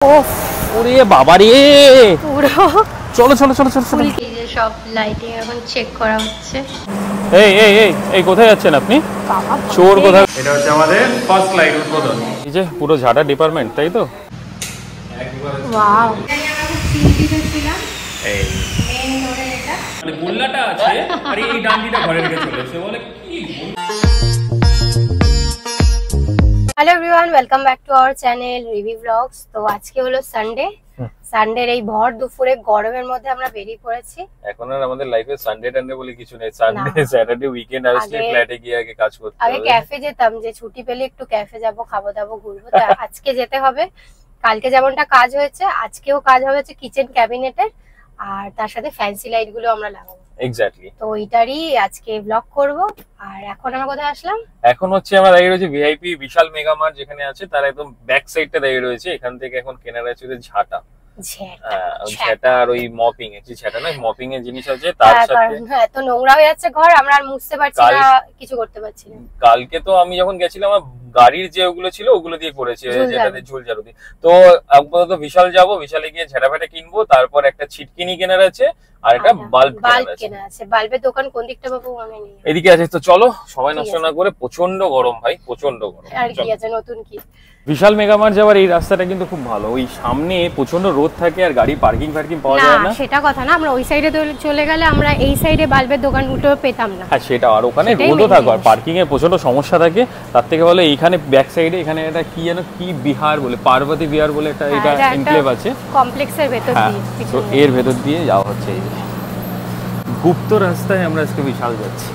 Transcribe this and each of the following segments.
ওফ ওরে বাবা রে পুরো চলো চলো চলো চলো চলো এই যে সব লাইটিং এখন চেক করা হচ্ছে। এই এই এই এই কোথায় যাচ্ছেন আপনি? চোর কোথায়? এটা হচ্ছে আমাদের ফার্স্ট লাইট উদ্বোধন। এই যে পুরো ঝাড়া ডিপার্টমেন্ট, তাই তো? ওয়াও, এই মানে গোল্লাটা আছে আর এই ডান্ডিটা ঘরে রেখে চলেছে বলে কি। Hello everyone, welcome back to our channel রিভি ব্লগস। তো আজকে হলো সানডে। সানডের এই ভর দুপুরে গরমের মধ্যে আমরা বেরিয়ে পড়েছি। এখন আর আমাদের লাইফে সানডে টানডে বলে কিছু নেই। সানডে স্যাটারডে উইকেন্ড আসলে ফ্ল্যাটে গিয়ে আগে কাজ করতে হবে। আগে ক্যাফে যেতাম, যে ছুটি পেলে একটু ক্যাফে যাব, খাবো দাবো, ঘুরবো। তো আজকে যেতে হবে। কালকে যেমনটা কাজ হয়েছে আজকেও কাজ হয়েছে কিচেন ক্যাবিনেটের, আর তার সাথে ফ্যান্সি লাইট গুলো আমরা লাগাবো। এক্স্যাক্টলি। তো ওইটারই আজকে ব্লগ করব। আর এখন আমরা কোথায় আসলাম? এখন হচ্ছে আমরা দাঁড়িয়ে রয়েছে ভিআইপি বিশাল মেগা মার্ট যেখানে আছে, তার একদম ব্যাক সাইডটা দাঁড়িয়ে রয়েছে। এখান থেকে এখন কেনার আছে ঝাঁটা, ঝাঁটা আর ওই মপিং এর, ঝাঁটা না মপিং এর জিনিস আছে তার সাথে। হ্যাঁ, তো নোংরা হয়ে যাচ্ছে ঘর, আমরা আর মুছতে পারছি না, কিছু করতে পারছি না। কালকে তো আমি যখন গেছিলাম আমার গাড়ির যে ওগুলো ছিল ওগুলো দিয়ে করেছি, যেটাতে ঝুল ঝাড়ু দিয়ে। তো আপাতত বিশাল যাবো, বিশালে গিয়ে ঝাঁটা ফাটা কিনবো, তারপর একটা ছিটকিনি কেনার আছে আর একটা বাল্ব কেনা আছে। বাল্বের দোকান কোন দিকটা বাবু মনে নেই, এদিকে আছে। তো চলো সময় নষ্ট না করে, প্রচন্ড গরম ভাই, প্রচন্ড গরম। আর কি আছে নতুন কি? বিশাল মেগামার্ট যাওয়ার এই রাস্তাটা কিন্তু খুব ভালো। ওই সামনে প্রচন্ড রোদ থাকে আর গাড়ি পার্কিং পাওয়া যায় না। সেটা কথা না, আমরা ওই সাইডে চলে গেলে আমরা এই সাইডে বাল্বের দোকানগুলো পেতাম না। হ্যাঁ সেটা, আর ওখানে রোদও থাকে আর পার্কিং এর প্রচন্ড সমস্যা থাকে। তার থেকে ভালো এইখানে ব্যাক সাইডে এখানে একটা কি যেন কি বিহার বলে, পার্বতী বিহার বলে একটা এটা এনক্লেভ আছে কমপ্লেক্সের ভেতর দিয়ে। তো এর ভেতর দিয়ে যাওয়া হচ্ছে। এই যে গুপ্ত রাস্তায় আমরা আজকে বিশাল যাচ্ছি।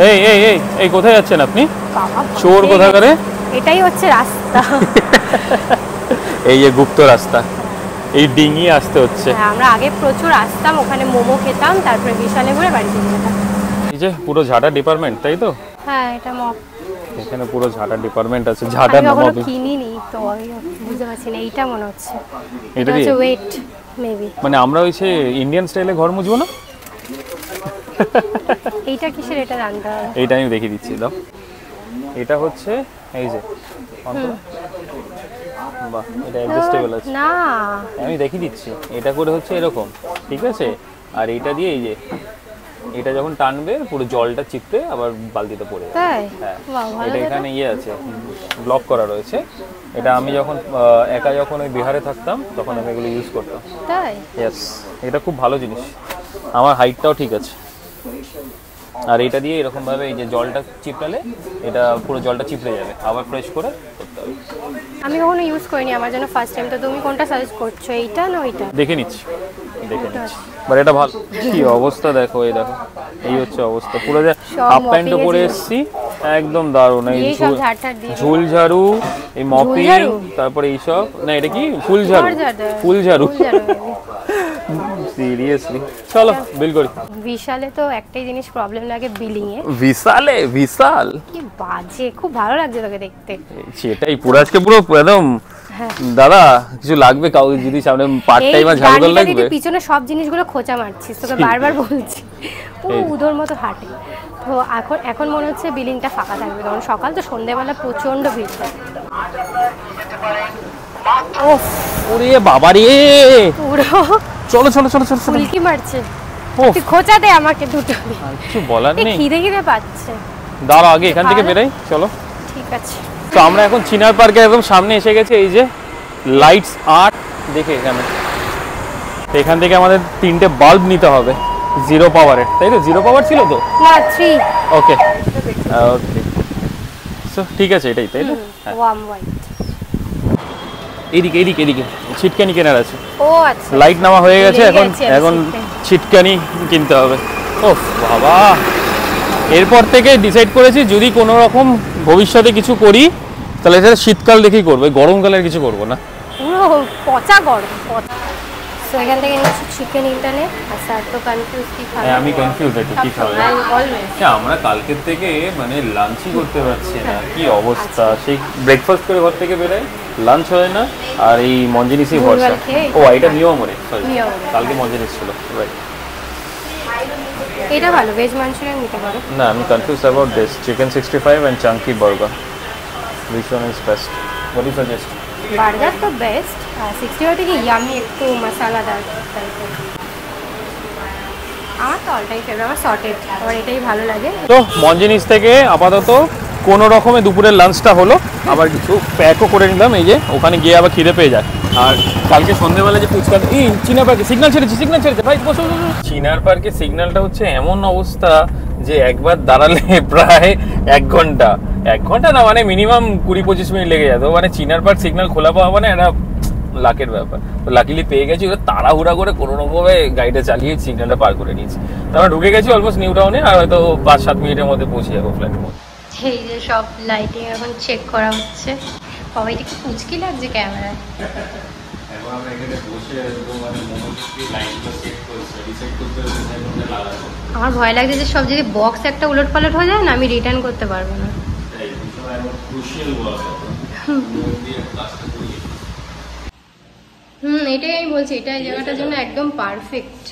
এই এই এই এই কোথায় যাচ্ছেন আপনি? চোর কোথাকারে? এটাই হচ্ছে রাস্তা। এই যে গুপ্ত রাস্তা, এই ডিঙি আসতে হচ্ছে। আমরা আগে প্রচুর আসতাম, ওখানে মোমো খেতাম, তারপরে বিশালে ঘুরে বাড়ি চলে যেতাম। এই যে পুরো ঝাঁটা ডিপার্টমেন্ট, তাই তো? হ্যাঁ, এটা মপ। এখানে পুরো ঝাঁটা ডিপার্টমেন্ট আছে। ঝাঁটা না মপ কিনিনি তো আমি বুঝতে পারছি না। এইটা মনে হচ্ছে এটা হচ্ছে ওয়েট মেবি। মানে আমরা ওই সে ইন্ডিয়ান স্টাইলে ঘর মুছবো না? এইটা কিসের এটা জানতে হবে। এইটা আমি দেখিয়ে দিচ্ছি, দাও। এটা হচ্ছে এই যে বাহ, এটা অ্যাডজাস্টেবল আছে না, আমি দেখিয়ে দিচ্ছি। এটা করে হচ্ছে এরকম, ঠিক আছে? আর এইটা দিয়ে এই যে এটা যখন টানবে পুরো জলটা চিপতে আবার বালতিতে পড়ে যাবে। তাই? হ্যাঁ, এটা এখানে ইয়ে আছে, ব্লক করা রয়েছে। এটা আমি যখন একা যখন ওই বিহারে থাকতাম তখন আমি এগুলো ইউজ করতাম। তাই? ইয়েস, এটা খুব ভালো জিনিস। আমার হাইটটাও ঠিক আছে। আর এটা দিয়ে এরকম ভাবে এই যে জলটা চিপটালে এটা পুরো জলটা চিপড়ে যাবে, আবার ফ্রেশ করে করতে হবে। আমি কখনো ইউজ করিনি, আমার জন্য ফার্স্ট টাইম। তো তুমি কোনটা সাজেস্ট করছো, এইটা না ওইটা? দেখে নিচ্ছি। বাট এটা ভালো। কি অবস্থা দেখো, এই দেখো এই হচ্ছে অবস্থা। পুরো যে হাফ প্যান্টও পরে এসেছি, একদম দারুণ। এই ঝুল ঝাড়ু, এই মপিং, তারপরে এইসব না, এটা কি ফুল ঝাড়ু? ফুল ঝাড়ু সিরিয়াসলি। চলো বিল করি। বিশালে তো একটাই জিনিস প্রবলেম লাগে, বিলিং এ। বিশালে বিশাল কি বাজে, খুব ভালো লাগছে তোকে দেখতে। সেটাই, পুরো আজকে পুরো একদম। দাদা কিছু লাগবে কাউ যদি সামনে পার্ট টাইম আর ঝাড়ু করা লাগবে? পিছনে সব জিনিসগুলো খোঁচা মারছিস, তোকে বারবার বলছি। পুরো উদোর মতো হাঁটে। তো এখন মনে হচ্ছে বিলিংটা ফাঁকা থাকবে, কারণ সকাল তো সন্ধ্যাবেলা প্রচন্ড ভিড় থাকে। ওফ ওরে বাবা রে পুরো চলো চলো চলো চলো ফুলকি মারছে। তুই খোঁচা দে আমাকে দুটো। কিছু বলার নেই, খিদে পাচ্ছে। দাঁড়াও আগে এখান থেকে বেরাই। চলো ঠিক আছে। তো আমরা এখন চিনার পার্কে একদম সামনে এসে গেছি। এই যে লাইটস আর্ট দেখে এখান থেকে আমাদের 3টে বাল্ব নিতে হবে 0 পাওয়ারের, তাই তো? 0 পাওয়ার ছিল তো না 3। ওকে ওকে, সো ঠিক আছে এটাই, তাই তো? Warm white. এদিকে এদিকে এদিকে ছিটকানি কেনার আছে। ও আচ্ছা, লাইট নামা হয়ে গেছে, এখন ছিটকানি কিনতে হবে। ওহ বাবা, এরপর থেকে ডিসাইড করেছি যদি কোনো রকম ভবিষ্যতে কিছু করি তাহলে এটা শীতকাল দেখেই করবো, গরমকালে কিছু করবো না। পুরো পচা গরম। সো এখান থেকে নিচ্ছি চিকেন ইন্টারনেট। আর স্যার তো কনফিউজ কি খাবে। আমি কনফিউজ একটু কি খাবো। আমরা কালকের থেকে মানে লাঞ্চই করতে পারছি না, কি অবস্থা। সেই ব্রেকফাস্ট করে ঘর থেকে বেরোয়, লাঞ্চ হয় না, আর এই মঞ্জিনিসই ভরসা। ও এটা নিয়মরে, সরি কালকে মঞ্জিনিস ছিল, রাইট। এটা ভালো, ভেজ মাঞ্চুরিয়ান নিতে পারো। না আমি confuse about this chicken 65 and chunky burger. Which one is best? What do you suggest? Burger তো বেস্ট, 60 কি ইয়ামি একটু মশলাদার টাইপের। আমার তো অলটাই ফেভারিট, আমার সর্টেড, আমার এটাই ভালো লাগে। তো মঞ্জিনিস থেকে আপাতত কোনো রকমে দুপুরের লাঞ্চটা হলো, আবার কিছু প্যাকও করে নিলাম, এই যে ওখানে গিয়ে আবার খিদে পেয়ে যায়। আর কালকে সন্ধ্যেবেলা যে ফুচকা, এই চিনার পার্কে সিগন্যাল ছেড়েছে ভাই, বসো। চিনার পার্কে সিগন্যালটা হচ্ছে এমন অবস্থা যে একবার দাঁড়ালে প্রায় 1 ঘন্টা না, মানে মিনিমাম 20-25 মিনিট লেগে যেত। মানে চিনার পার্ক সিগন্যাল খোলা পাওয়া মানে একটা লাকের ব্যাপার। তো লাকিলি পেয়ে গেছি, তাড়াহুড়া করে কোনো রকমভাবে গাড়িটা চালিয়ে সিগন্যালটা পার করে নিয়েছি। তারপর ঢুকে গেছি অলমোস্ট নিউ টাউনে, আর হয়তো 5-7 মিনিটের মধ্যে পৌঁছে যাবো ফ্ল্যাটের মধ্যে। এই যে সব লাইটিং এখন চেক করা হচ্ছে। সবাই একটু কুচকি লাগছে ক্যামেরায়। আমার ভয় লাগছে যে সব যদি বক্স একটা উলট পালট হয়ে যায় না, আমি রিটার্ন করতে পারবো না। এটাই আমি বলছি, এটা এই জায়গাটার জন্য একদম পারফেক্ট।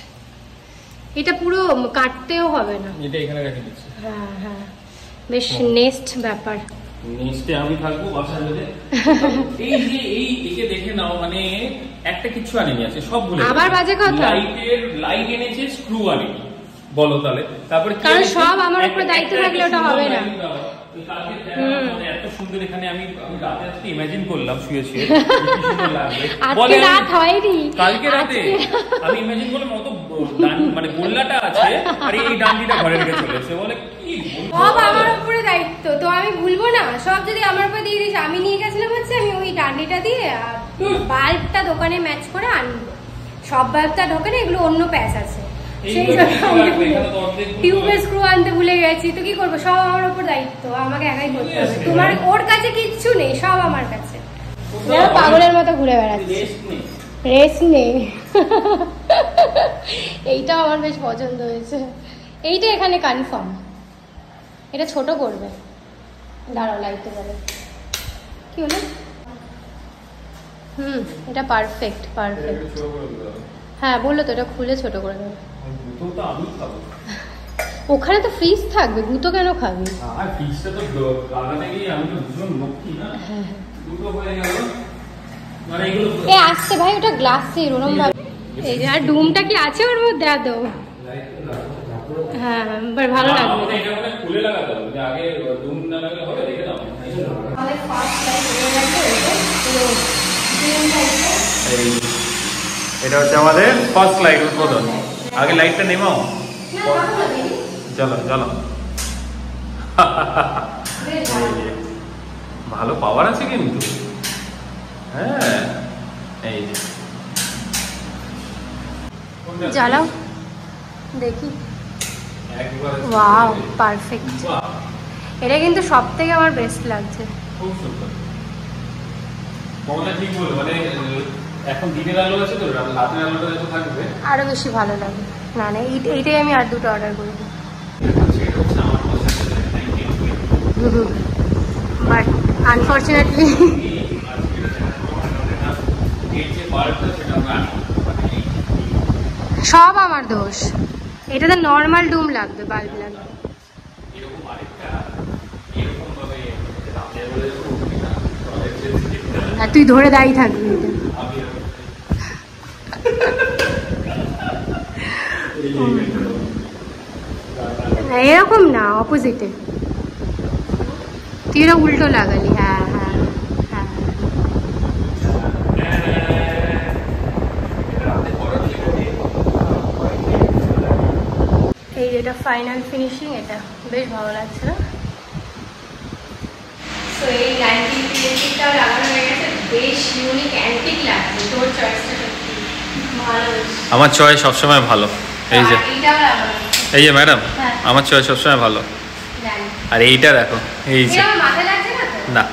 এটা পুরো কাটতেও হবে না। এটা এখানে রেখে দিচ্ছি। হ্যাঁ, বেশ নেক্সট ব্যাপার। নেক্সটে আমি থাকবো বাসায়। এই যে একে দেখে নাও, মানে একটা কিছু আনেনি আছে, সব ভুলে আবার বাজে কথা। লাইট এনেছে, স্ক্রু আনেনি, বলো তাহলে। তারপরে কারণ সব আমার উপর দায়িত্ব থাকলে ওটা হবে না। এত সুন্দর এখানে আমি রাতে আজকে ইমাজিন করলাম শুয়ে আজকে রাত হয়নি, কালকে রাতে আমি ইমাজিন করলাম অত মানে গোল্লাটা আছে আর এই ডান্ডিটা ঘরে রেখে চলে এসেছে। বলে কি সব আমার উপরে দায়িত্ব, তো আমি ভুলবো না। সব যদি আমার উপর দিয়ে দিস, আমি নিয়ে গেছিলাম হচ্ছে আমি ওই ডান্ডিটা দিয়ে বাল্বটা দোকানে ম্যাচ করে আনবো। সব বাল্বটা ঢোকে না, এগুলো অন্য প্যাচ আছে, সেই টিউবের স্ক্রু আনতে ভুলে গেছি। তো কি করবো, সব আমার উপর দায়িত্ব, আমাকে একাই করতে হবে। তোমার ওর কাছে কিচ্ছু নেই, সব আমার কাছে। পাগলের মতো ঘুরে বেড়াচ্ছি, রেস্ট নেই। এইটা আমার বেশ পছন্দ হয়েছে, এইটা এখানে কনফার্ম। এটা ছোট করবে, দাঁড়াও লাইটে যাবে। কি হলো? এটা পারফেক্ট। হ্যাঁ বললো তো, এটা খুলে ছোট করে দেবে। ওখানে তো ফ্রিজ থাকবে, গুতো কেন খাবি? আসছে ভাই, ওটা গ্লাসের ওরম ভাবে। এই যে আর ডুমটা কি আছে ওর মধ্যে আদৌ? হ্যাঁ, ভালো লাগবে। এটা হচ্ছে আমাদের ফার্স্ট লাইট উদ্বোধন। আগে লাইটটা নেমাও, চলো। ভালো পাওয়ার আছে কিন্তু। হ্যাঁ, এই যে জ্বালাও দেখি। Wow, perfect. এটা কিন্তু সব থেকে আমার বেস্ট লাগছে। খুব সুন্দর। কোনটা ঠিক বলো, মানে এখন দিনের আলো আছে তো, রাতের আলোটা যত থাকবে আরো বেশি ভালো লাগে। না এইটাই আমি আর দুটো অর্ডার করব। বাট আনফরচুনেটলি সব আমার দোষ। এটাতে নর্মাল ডুম লাগবে, বাল্ব লাগবে। আর তুই ধরে দাঁড়িয়ে থাকবি। এরকম না, অপোজিটে তুই এটা উল্টো লাগালি। হ্যাঁ। এই যেটা ফাইনাল ফিনিশিং, এটা বেশ ভালো লাগছে না? তো এই লাইটিংটাও লাগানো হয়ে গেছে, বেশ ইউনিক অ্যান্টিক লাগছে। তোর চয়েসটা সত্যি ভালো। আমার চয়েস সবসময় ভালো। এই যে এই যে ম্যাডাম, আমার চয়েস সবসময় ভালো। আর এইটা দেখো, এই যে না,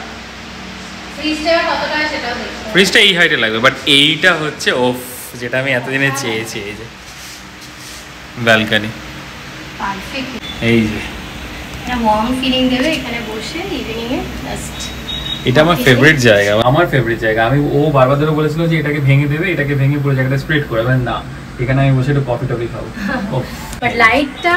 ফ্রিজটা এই হাইটে লাগবে, বাট এইটা হচ্ছে ওফ, যেটা আমি এতদিনে চেয়েছি। এই যে ব্যালকনি, এই যে এটা আমার ফেভারিট জায়গা। আমি ও বারবার ধরে বলেছিল যে এটাকে ভেঙে দেবে, এটাকে ভেঙে পুরো জায়গাটা স্প্রেড করে। না, এখানে আমি বসে একটু কফি টফি খাবো। বাট লাইটটা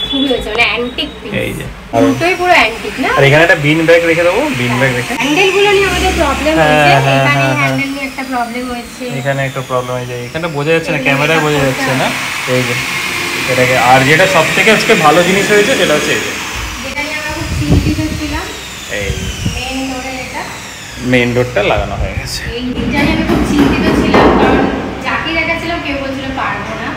খুবই হয়েছে, মানে অ্যান্টিক পিস। এই যে পুরোই পুরো অ্যান্টিক না। আর এখানে একটা বিন ব্যাগ রেখে দেবো, বিন ব্যাগ রেখে। হ্যান্ডেল গুলো নিয়ে আমাদের প্রবলেম হয়েছে, এখানে হ্যান্ডেল নিয়ে একটা প্রবলেম হয়েছে, এখানে একটা প্রবলেম হয়ে যায়, এখানটা বোঝা যাচ্ছে না, ক্যামেরায় বোঝা যাচ্ছে না। এই যে এটাকে, আর যেটা সব থেকে আজকে ভালো জিনিস হয়েছে সেটা হচ্ছে যেটা নিয়ে আমরা খুব চিন্তিত ছিলাম, এই মেন ডোরে এটা, মেইন ডোরটা লাগানো হয়ে গেছে। এইটা নিয়ে আমি খুব চিন্তিত ছিলাম, কারণ যাকে দেখাচ্ছিলাম কেউ বলছিল পারবো না।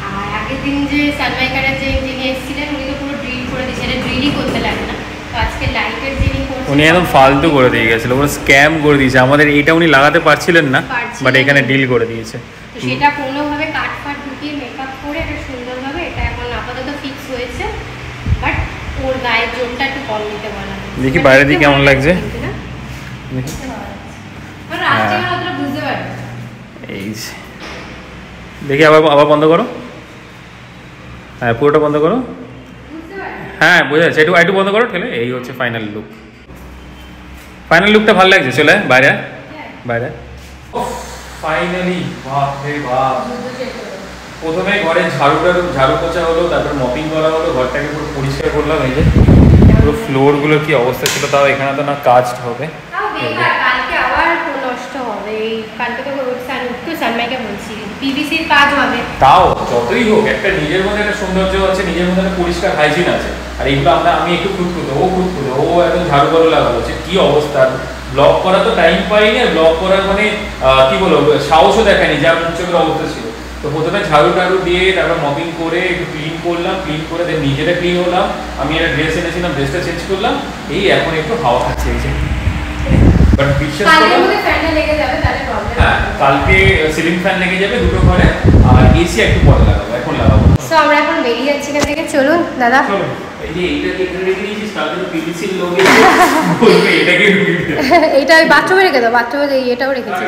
আর আগের দিন যে সানমাইকারের যে যিনি এসেছিলেন উনি তো পুরো ড্রিল করে দিয়েছে, এটা ড্রিলই করতে লাগে না। তো আজকে লাইটের যিনি করছেন উনি একদম ফালতু করে দিয়ে গেছিল, পুরো স্ক্যাম করে দিয়েছে আমাদের। এইটা উনি লাগাতে পারছিলেন না, বাট এখানে ডিল করে দিয়েছে। তো সেটা কোনোভাবে কাট ফাট ঢুকিয়ে মেকআপ করে এটা সুন্দরভাবে, এটা এখন আপাতত ফিক্স হয়েছে, বাট ওর গায়ের জোরটা একটু কম দিতে বলা হয়েছে। দেখি বাইরে দিয়ে কেমন লাগছে। বুঝতে পারবে এই যে দেখি, আবার আবার বন্ধ করো, হ্যাঁ পুরোটা বন্ধ করো, হ্যাঁ বোঝা যাচ্ছে, একটু একটু বন্ধ করো ঠেলে। এই হচ্ছে ফাইনাল লুক, ফাইনাল লুকটা ভালো লাগছে। চলে বাইরে বাইরে ফাইনালি, বাপ রে বাপ। প্রথমে ঘরে ঝাড়ু পোছা হলো, তারপর মপিং করা হলো, ঘরটাকে পুরো পরিষ্কার করলাম। এই যে পুরো ফ্লোরগুলোর কি অবস্থা ছিল, তাও এখানে তো না কাজ হবে, কালকে আবার নষ্ট হবে। এই কালকে তো একটু সানমাইকে বলছি পিভিসির কাজ হবে, তাও যতই হোক একটা নিজের মধ্যে একটা সৌন্দর্য আছে, নিজের মধ্যে একটা পরিষ্কার হাইজিন আছে। আর এইগুলো আমি একটু খুঁতখুঁতো, ও খুঁতখুঁতো, ও একদম ঝাড়ু করে লাগাবো, কি অবস্থা। ব্লগ করা তো টাইম পাইনি, আর ব্লগ করার মানে কি বলবো সাহসও দেখায়নি, যা মুখের অবস্থা ছিল। তো প্রথমে ঝাড়ু টাড়ু দিয়ে তারপর মপিং করে একটু ক্লিন করলাম, ক্লিন করে দেন নিজেরা ক্লিন হলাম। আমি একটা ড্রেস এনেছিলাম, ড্রেসটা চেঞ্জ করলাম, এই এখন একটু হাওয়া খাচ্ছে। এই যে বাট বিশ্বাস করো, হ্যাঁ কালকে সিলিং ফ্যান লেগে যাবে দুটো ঘরে, আর এসি একটু পরে লাগাবো, এখন লাগাবো। সো আমরা এখন বেরিয়ে যাচ্ছি এখান থেকে, চলুন দাদা। চলো, এই যে এইটাকে এখানে রেখে দিয়েছিস, কালকে তো পিভিসির লোকে বলবে এটাকে ঢুকিয়ে দিতে। এইটা ওই বাথরুমে রেখে দাও, বাথরুমে এটাও রেখেছি।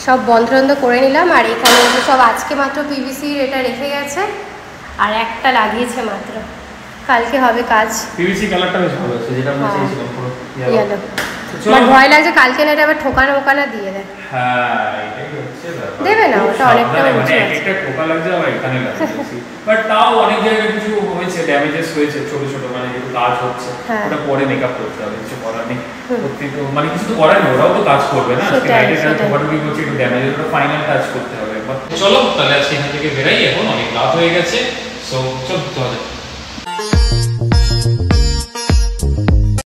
সব বন্ধ বন্ধ করে নিলাম, আর এখানে সব আজকে মাত্র পিভিসির এটা রেখে গেছে, আর একটা লাগিয়েছে মাত্র, কালকে হবে কাজ। পিভিসি কালারটা বেশ ভালো আছে, যেটা আমরা চেয়েছিলাম পুরো ইয়েলো। আমার ভয় লাগছে কালকে না এটা আবার ঠোকানো মোকানা দিয়ে দেয়। হ্যাঁ এটাই হচ্ছে ব্যাপার, দেবে না ওটা অনেকটা উঁচু আছে, একটা ঠোকা লাগছে আবার এখানে লাগছে। বাট তাও অনেক জায়গায় কিছু হয়েছে, ড্যামেজেস হয়েছে ছোট ছোট, মানে যেহেতু কাজ হচ্ছে ওটা পরে মেকআপ করতে হবে, কিছু করার নেই। সত্যি তো মানে কিছু তো করার নেই, ওরাও তো কাজ করবে না, লাইটের ঠোকাটুকি করছে, একটু ড্যামেজ, ওটা ফাইনাল টাচ করতে হবে। চলো তাহলে আজকে এখান থেকে বেরাই, এখন অনেক রাত হয়ে গেছে। সো চল।